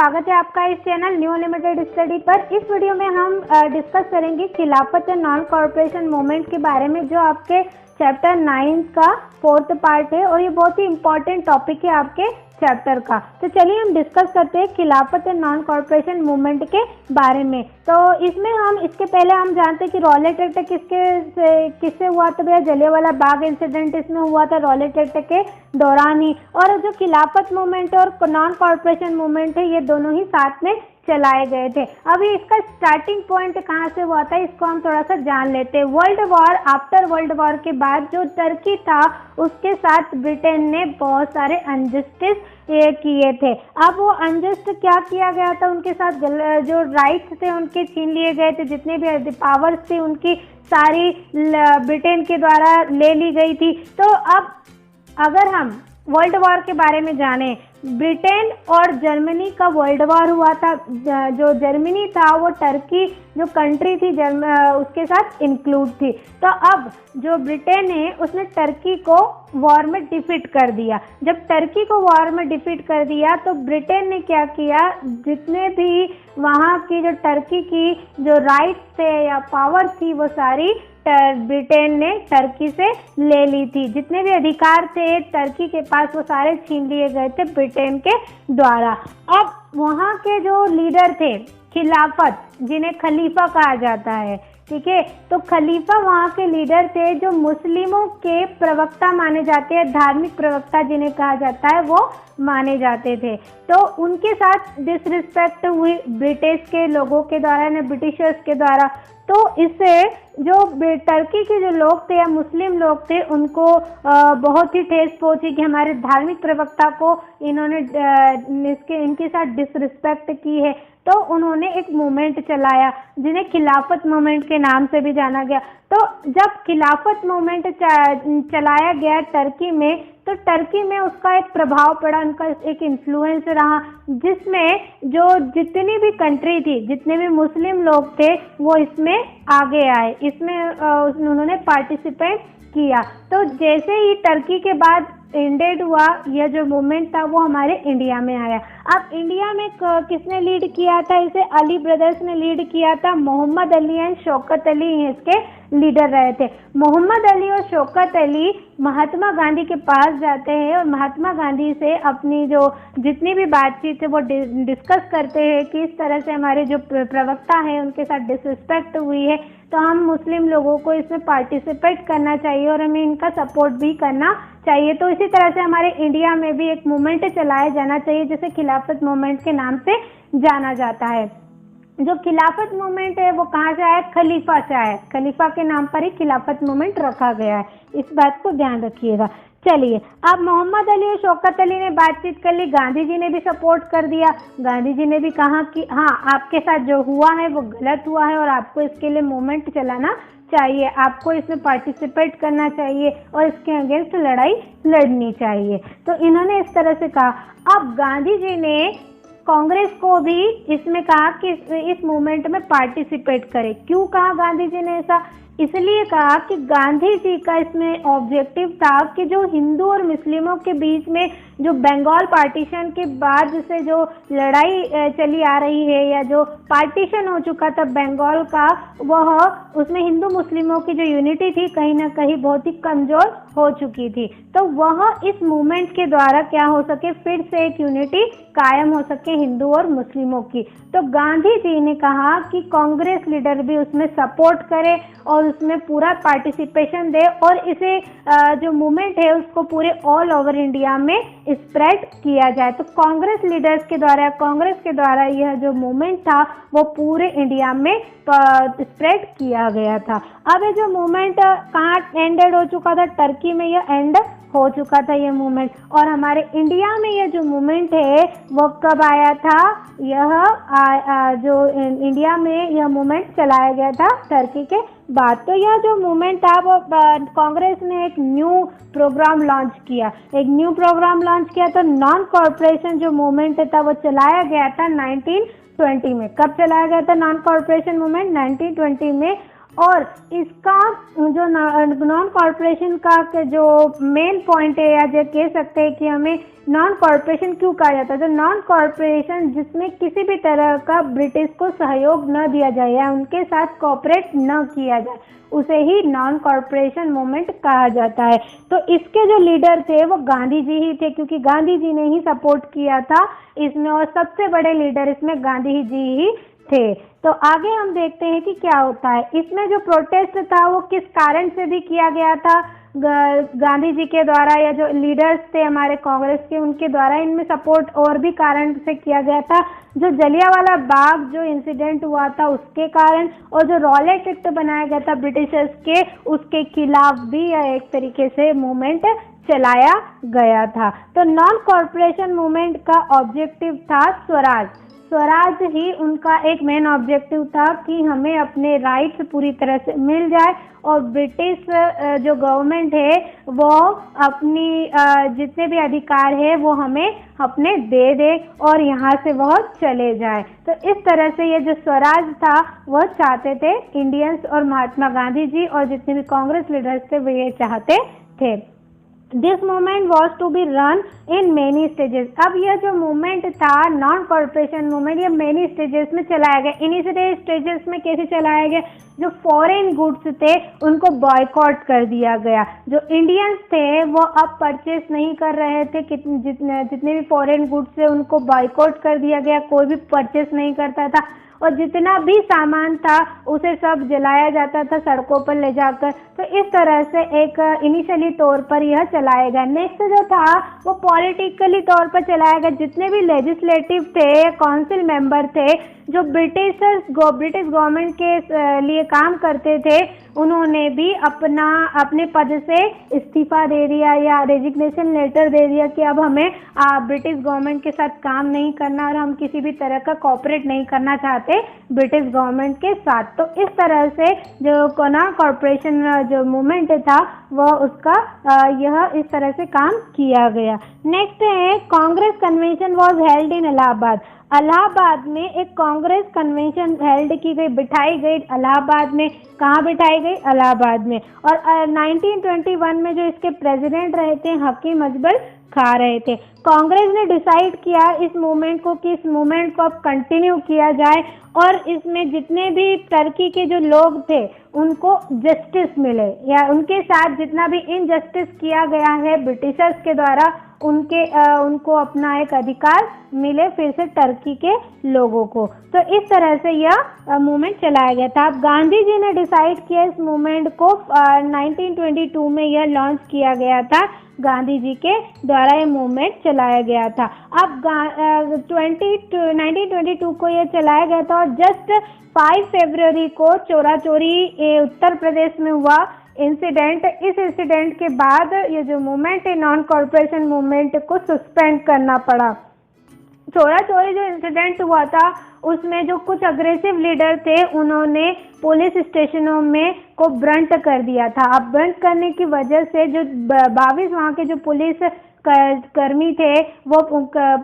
स्वागत है आपका इस चैनल न्यू लिमिटेड स्टडी पर। इस वीडियो में हम डिस्कस करेंगे खिलाफत नॉन कॉर्पोरेशन मूवमेंट के बारे में, जो आपके चैप्टर 9 का 4th पार्ट है और ये बहुत ही इंपॉर्टेंट टॉपिक है आपके चैप्टर का। तो चलिए हम डिस्कस करते हैं खिलाफत नॉन कॉर्पोरेशन मूवमेंट के बारे में। तो इसमें हम इसके पहले हम जानते हैं कि रॉलेट एक्ट किससे हुआ था। भैया जलियांवाला बाग इंसिडेंट इसमें हुआ था रॉलेट एक्ट के दौरान ही। और जो खिलाफत मूवमेंट और नॉन कॉर्पोरेशन मूवमेंट है ये दोनों ही साथ में चलाए गए थे। अभी इसका स्टार्टिंग पॉइंट कहाँ से हुआ था इसको हम थोड़ा सा जान लेते हैं। World war, after world war के बाद जो टर्की था उसके साथ ब्रिटेन ने बहुत सारे अनजस्टिस किए थे। अब वो अनजस्ट क्या किया गया था, उनके साथ जो राइट्स थे उनके छीन लिए गए थे, जितने भी पावर्स थी उनकी सारी ब्रिटेन के द्वारा ले ली गई थी। तो अब अगर हम वर्ल्ड वॉर के बारे में जाने, ब्रिटेन और जर्मनी का वर्ल्ड वॉर हुआ था। जो जर्मनी था वो टर्की जो कंट्री थी उसके साथ इंक्लूड थी। तो अब जो ब्रिटेन है उसने टर्की को वॉर में डिफीट कर दिया। जब टर्की को वॉर में डिफीट कर दिया तो ब्रिटेन ने क्या किया, जितने भी वहाँ की जो टर्की की जो राइट्स थे या पावर थी वो सारी ब्रिटेन ने टर्की से ले ली थी। जितने भी अधिकार थे टर्की के पास वो सारे छीन लिए गए थे ब्रिटेन के द्वारा। अब वहाँ के जो लीडर थे खिलाफत, जिन्हें खलीफा कहा जाता है, ठीक है, तो खलीफा वहाँ के लीडर थे जो मुस्लिमों के प्रवक्ता माने जाते हैं, धार्मिक प्रवक्ता जिन्हें कहा जाता है वो माने जाते थे। तो उनके साथ डिसरिस्पेक्ट हुई ब्रिटिश के लोगों के द्वारा, ब्रिटिशर्स के द्वारा। तो इससे जो टर्की के जो लोग थे या मुस्लिम लोग थे उनको बहुत ही ठेस पहुंची कि हमारे धार्मिक प्रवक्ता को इन्होंने इनके साथ डिसरिस्पेक्ट की है। तो उन्होंने एक मूवमेंट चलाया जिन्हें खिलाफत मूवमेंट के नाम से भी जाना गया। तो जब खिलाफत मूवमेंट चलाया गया टर्की में, तो टर्की में उसका एक प्रभाव पड़ा, उनका एक इन्फ्लुएंस रहा, जिसमें जो जितनी भी कंट्री थी, जितने भी मुस्लिम लोग थे वो इसमें आगे आए, इसमें उन्होंने पार्टिसिपेट किया। तो जैसे ही टर्की के बाद एंडेड हुआ, यह जो मूवमेंट था वो हमारे इंडिया में आया। अब इंडिया में किसने लीड किया था इसे? अली ब्रदर्स ने लीड किया था। मोहम्मद अली एंड शौकत अली इसके लीडर रहे थे। मोहम्मद अली और शौकत अली महात्मा गांधी के पास जाते हैं और महात्मा गांधी से अपनी जो जितनी भी बातचीत है वो डिस्कस करते हैं कि इस तरह से हमारे जो प्रवक्ता हैं उनके साथ डिसरिस्पेक्ट हुई है, तो हम मुस्लिम लोगों को इसमें पार्टिसिपेट करना चाहिए और हमें इनका सपोर्ट भी करना चाहिए। तो इसी तरह से हमारे इंडिया में भी एक मूवमेंट चलाया जाना चाहिए जिसे खिलाफत मूवमेंट के नाम से जाना जाता है। जो खिलाफत मूवमेंट है वो कहाँ से आया? खलीफा से आया। खलीफा के नाम पर ही खिलाफत मूवमेंट रखा गया है, इस बात को ध्यान रखिएगा। चलिए, अब मोहम्मद अली और शौकत अली ने बातचीत कर ली, गांधी जी ने भी सपोर्ट कर दिया। गांधी जी ने भी कहा कि हाँ, आपके साथ जो हुआ है वो गलत हुआ है और आपको इसके लिए मूवमेंट चलाना चाहिए, आपको इसमें पार्टिसिपेट करना चाहिए और इसके अगेंस्ट लड़ाई लड़नी चाहिए। तो इन्होंने इस तरह से कहा। अब गांधी जी ने कांग्रेस को भी इसमें कहा कि इस मूवमेंट में पार्टिसिपेट करे। क्यों कहा गांधी जी ने ऐसा? इसलिए कहा कि गांधी जी का इसमें ऑब्जेक्टिव था कि जो हिंदू और मुस्लिमों के बीच में जो बंगाल पार्टीशन के बाद से जो लड़ाई चली आ रही है या जो पार्टीशन हो चुका था बंगाल का, वह उसमें हिंदू मुस्लिमों की जो यूनिटी थी कहीं ना कहीं बहुत ही कमजोर हो चुकी थी। तो वह इस मूवमेंट के द्वारा क्या हो सके, फिर से एक यूनिटी कायम हो सके हिंदू और मुस्लिमों की। तो गांधी जी ने कहा कि कांग्रेस लीडर भी उसमें सपोर्ट करे और उसमें पूरा पार्टिसिपेशन दे और इसे जो मूवमेंट है उसको पूरे ऑल ओवर इंडिया में स्प्रेड किया जाए। तो कांग्रेस लीडर्स के द्वारा, कांग्रेस के द्वारा यह जो मूवमेंट था वो पूरे इंडिया में स्प्रेड किया गया था। अब ये जो मूवमेंट कहाँ एंडेड हो चुका था? टर्की में यह एंड हो चुका था ये मूवमेंट। और हमारे इंडिया में यह जो मूवमेंट है वो कब आया था? यह जो इंडिया में यह मूवमेंट चलाया गया था टर्की के बाद। तो यह जो मूवमेंट था वो कांग्रेस ने एक न्यू प्रोग्राम लॉन्च किया, तो नॉन कॉर्पोरेशन जो मूवमेंट था वो चलाया गया था 1920 में। कब चलाया गया था नॉन कॉर्पोरेशन मूवमेंट? 1920 में। और इसका जो नॉन कॉरपोरेशन का जो मेन पॉइंट है, या जो कह सकते हैं कि हमें नॉन कॉरपोरेशन क्यों कहा जाता है, जो नॉन कॉरपोरेशन जिसमें किसी भी तरह का ब्रिटिश को सहयोग न दिया जाए या उनके साथ कोऑपरेट न किया जाए, उसे ही नॉन कॉरपोरेशन मूवमेंट कहा जाता है। तो इसके जो लीडर थे वो गांधी जी ही थे, क्योंकि गांधी जी ने ही सपोर्ट किया था इसमें, और सबसे बड़े लीडर इसमें गांधी जी ही थे। तो आगे हम देखते हैं कि क्या होता है। इसमें जो प्रोटेस्ट था वो किस कारण से भी किया गया था गांधी जी के द्वारा, या जो लीडर्स थे हमारे कांग्रेस के उनके द्वारा इनमें सपोर्ट और भी कारण से किया गया था। जो जलियांवाला बाग जो इंसिडेंट हुआ था उसके कारण, और जो रॉलेट एक्ट बनाया गया था ब्रिटिशर्स के, उसके खिलाफ भी यह एक तरीके से मूवमेंट चलाया गया था। तो नॉन कॉरपोरेशन मूवमेंट का ऑब्जेक्टिव था स्वराज। स्वराज ही उनका एक मेन ऑब्जेक्टिव था कि हमें अपने राइट्स पूरी तरह से मिल जाए, और ब्रिटिश जो गवर्नमेंट है वो अपनी जितने भी अधिकार है वो हमें अपने दे दे और यहाँ से वह चले जाए। तो इस तरह से ये जो स्वराज था वह चाहते थे इंडियंस, और महात्मा गांधी जी और जितने भी कांग्रेस लीडर्स थे वो ये चाहते थे। This movement was to be run in many stages. अब यह जो मूवमेंट था नॉन कॉरपोरेशन मूवमेंट, ये मेनी स्टेजेस में चलाया गया। इनिशियल स्टेजेस में कैसे चलाया गया, जो फॉरेन गुड्स थे उनको बॉयकॉट कर दिया गया। जो इंडियंस थे वो अब परचेस नहीं कर रहे थे, जितने भी फॉरेन गुड्स थे उनको बॉयकॉट कर दिया गया, कोई भी परचेस नहीं करता था, और जितना भी सामान था उसे सब जलाया जाता था सड़कों पर ले जाकर। तो इस तरह से एक इनिशियली तौर पर यह चलाया गया। नेक्स्ट जो था वो पॉलिटिकली तौर पर चलाया गया। जितने भी लेजिस्लेटिव थे, काउंसिल मेंबर थे, जो ब्रिटिश गवर्नमेंट के लिए काम करते थे, उन्होंने भी अपने पद से इस्तीफा दे दिया या रेजिग्नेशन लेटर दे दिया कि अब हमें ब्रिटिश गवर्नमेंट के साथ काम नहीं करना और हम किसी भी तरह का कोऑपरेट नहीं करना चाहते ब्रिटिश गवर्नमेंट के साथ। तो इस तरह से जो नॉन कॉरपोरेशन जो मूवमेंट था वह उसका यह इस तरह से काम किया गया। नेक्स्ट है Congress convention was held in Allahabad. Allahabad में एक कांग्रेस कन्वेंशन हेल्ड की गई, बिठाई गई इलाहाबाद में। कहाँ बिठाई गई? इलाहाबाद में। और 1921 में जो इसके प्रेसिडेंट रहे थे हकीम अजबर खा रहे थे। कांग्रेस ने डिसाइड किया इस मूवमेंट को कि इस मूवमेंट को अब कंटिन्यू किया जाए, और इसमें जितने भी टर्की के जो लोग थे उनको जस्टिस मिले, या उनके साथ जितना भी इनजस्टिस किया गया है ब्रिटिशर्स के द्वारा उनको अपना एक अधिकार मिले फिर से टर्की के लोगों को। तो इस तरह से यह मूवमेंट चलाया गया था। अब गांधी जी ने डिसाइड किया इस मूवमेंट को 1922 में यह लॉन्च किया गया था। गांधी जी के द्वारा ये मूवमेंट चलाया गया था। अब 1922 को यह चलाया गया था, और जस्ट 5 फरवरी को चोरा चोरी उत्तर प्रदेश में हुआ इंसिडेंट। इस इंसिडेंट के बाद ये जो मूवमेंट है नॉन कॉरपोरेशन मूवमेंट को सस्पेंड करना पड़ा। चोरा चोरी जो इंसिडेंट हुआ था उसमें जो कुछ अग्रेसिव लीडर थे उन्होंने पुलिस स्टेशनों में को ब्रंट कर दिया था। अब ब्रंट करने की वजह से जो 22 वहाँ के जो पुलिस कर्मी थे वो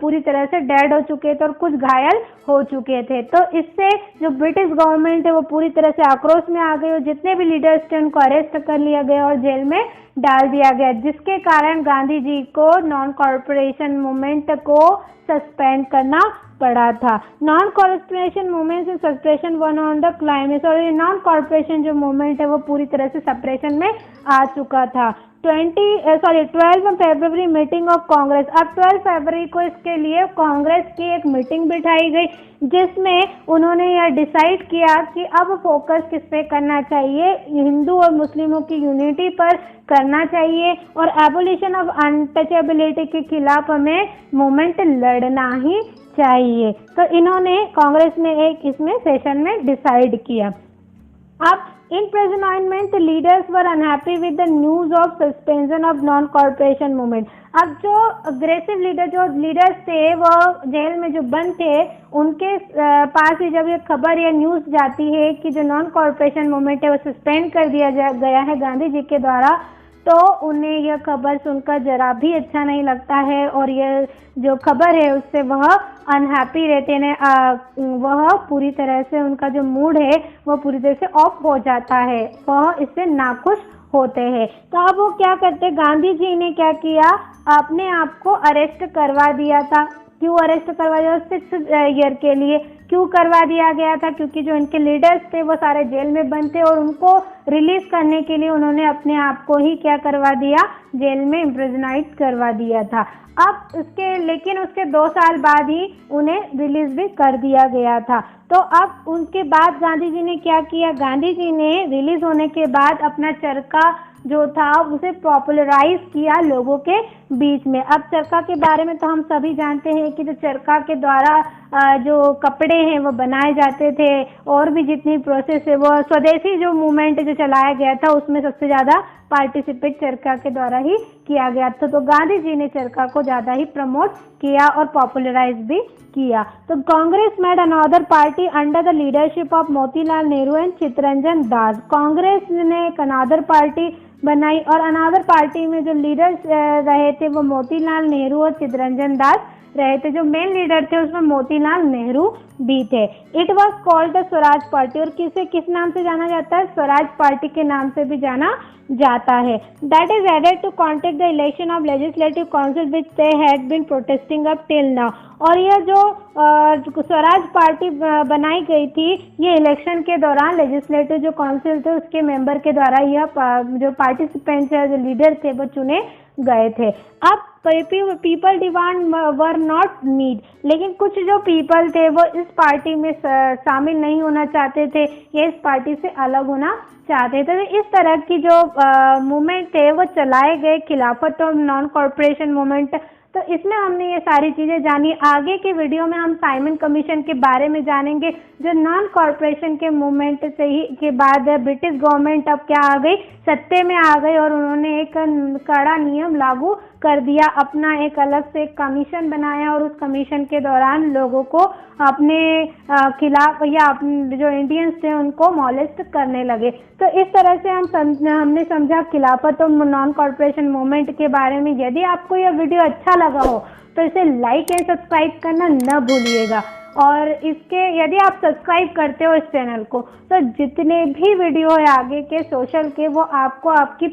पूरी तरह से डेड हो चुके थे और कुछ घायल हो चुके थे। तो इससे जो ब्रिटिश गवर्नमेंट है वो पूरी तरह से आक्रोश में आ गई, और जितने भी लीडर्स थे उनको अरेस्ट कर लिया गया और जेल में डाल दिया गया, जिसके कारण गांधी जी को नॉन कॉरपोरेशन मूवमेंट को सस्पेंड करना पड़ा था। नॉन कॉरपोरेशन मूवमेंट से suspension one on the climax, और ये नॉन कॉरपोरेशन जो मूवमेंट है वो पूरी तरह से सप्रेशन में आ चुका था। 12 फरवरी मीटिंग ऑफ कांग्रेस। अब 12 फरवरी को इसके लिए कांग्रेस की एक मीटिंग बिठाई गई, जिसमें उन्होंने यह डिसाइड किया कि अब फोकस किस पे करना चाहिए, हिंदू और मुस्लिमों की यूनिटी पर करना चाहिए, और एबोलिशन ऑफ अनटचेबिलिटी के खिलाफ हमें मूवमेंट लड़ना ही चाहिए। तो इन्होंने कांग्रेस ने एक इसमें सेशन में डिसाइड किया। अब in president leaders were unhappy with the news of suspension of non corporation movement। अब जो अग्रेसिव लीडर जो लीडर्स थे वो जेल में जो बंद थे उनके पास ही जब ये खबर या न्यूज़ जाती है कि जो नॉन कॉरपोरेशन मूवमेंट है वो सस्पेंड कर दिया गया है गांधी जी के द्वारा, तो उन्हें यह खबर सुनकर जरा भी अच्छा नहीं लगता है और यह जो खबर है उससे वह अनहैप्पी रहते हैं। वह पूरी तरह से उनका जो मूड है वह पूरी तरह से ऑफ हो जाता है, वह इससे नाखुश होते हैं। तो अब वो क्या करते, गांधी जी ने क्या किया, अपने आप को अरेस्ट करवा दिया था। क्यों अरेस्ट करवा दिया? 6 ईयर के लिए। क्यों करवा दिया गया था? क्योंकि जो इनके लीडर्स थे वो सारे जेल में बंद थे और उनको रिलीज करने के लिए उन्होंने अपने आप को ही क्या करवा दिया, जेल में इम्प्रिजनाइज करवा दिया था। अब लेकिन उसके 2 साल बाद ही उन्हें रिलीज भी कर दिया गया था। तो अब उनके बाद गांधी जी ने क्या किया, गांधी जी ने रिलीज होने के बाद अपना चरखा जो था उसे पॉपुलराइज किया लोगों के बीच में। अब चरखा के बारे में तो हम सभी जानते हैं कि जो चरखा के द्वारा जो कपड़े हैं वो बनाए जाते थे और भी जितनी प्रोसेस है वो स्वदेशी जो मूवमेंट जो चलाया गया था उसमें सबसे ज़्यादा पार्टिसिपेट चरखा के द्वारा ही किया गया था। तो गांधी जी ने चरखा को ज़्यादा ही प्रमोट किया और पॉपुलराइज भी किया। तो Congress made another party under the leadership of Motilal Nehru and Chittaranjan Das. Congress ने एक अनदर पार्टी बनाई और अनदर पार्टी में जो लीडर्स रहे थे वो मोतीलाल नेहरू और चित्तरंजन दास रहे थे। जो मेन लीडर थे उसमें मोतीलाल नेहरू भी थे। It was called the Swaraj party और किस नाम से जाना जाता है, स्वराज पार्टी के नाम से भी जाना जाता है। That is added to contact the election of legislative council which they had been protesting up till now. और यह जो स्वराज पार्टी बनाई गई थी ये इलेक्शन के दौरान लेजिस्लेटिव जो काउंसिल थे उसके मेंबर के द्वारा यह जो पार्टिसिपेंट्स है जो लीडर थे वो चुने गए थे। अब people demand were not need, लेकिन कुछ जो पीपल थे वो इस पार्टी में शामिल नहीं होना चाहते थे, ये इस पार्टी से अलग होना चाहते थे। तो इस तरह की जो मूवमेंट थे वो चलाए गए खिलाफत और नॉन कॉर्पोरेशन मूवमेंट। तो इसमें हमने ये सारी चीज़ें जानी। आगे के वीडियो में हम साइमन कमीशन के बारे में जानेंगे। जो नॉन कॉर्पोरेशन के मूवमेंट से ही के बाद ब्रिटिश गवर्नमेंट अब क्या आ गई, सत्ते में आ गई और उन्होंने एक कड़ा नियम लागू कर दिया, अपना एक अलग से एक कमीशन बनाया और उस कमीशन के दौरान लोगों को अपने खिलाफ या अपने जो इंडियंस थे उनको मॉलेस्ट करने लगे। तो इस तरह से हमने समझा खिलाफत और नॉन कॉर्पोरेशन मूवमेंट के बारे में। यदि आपको यह वीडियो अच्छा लगा हो तो इसे लाइक एंड सब्सक्राइब करना न भूलिएगा। और यदि आप सब्सक्राइब करते हो इस चैनल को तो जितने भी वीडियो है आगे के सोशल के वो आपको आपकी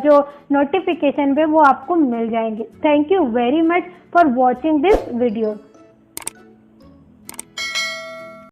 जो नोटिफिकेशन पे वो आपको मिल जाएंगे। Thank you very much for watching this video.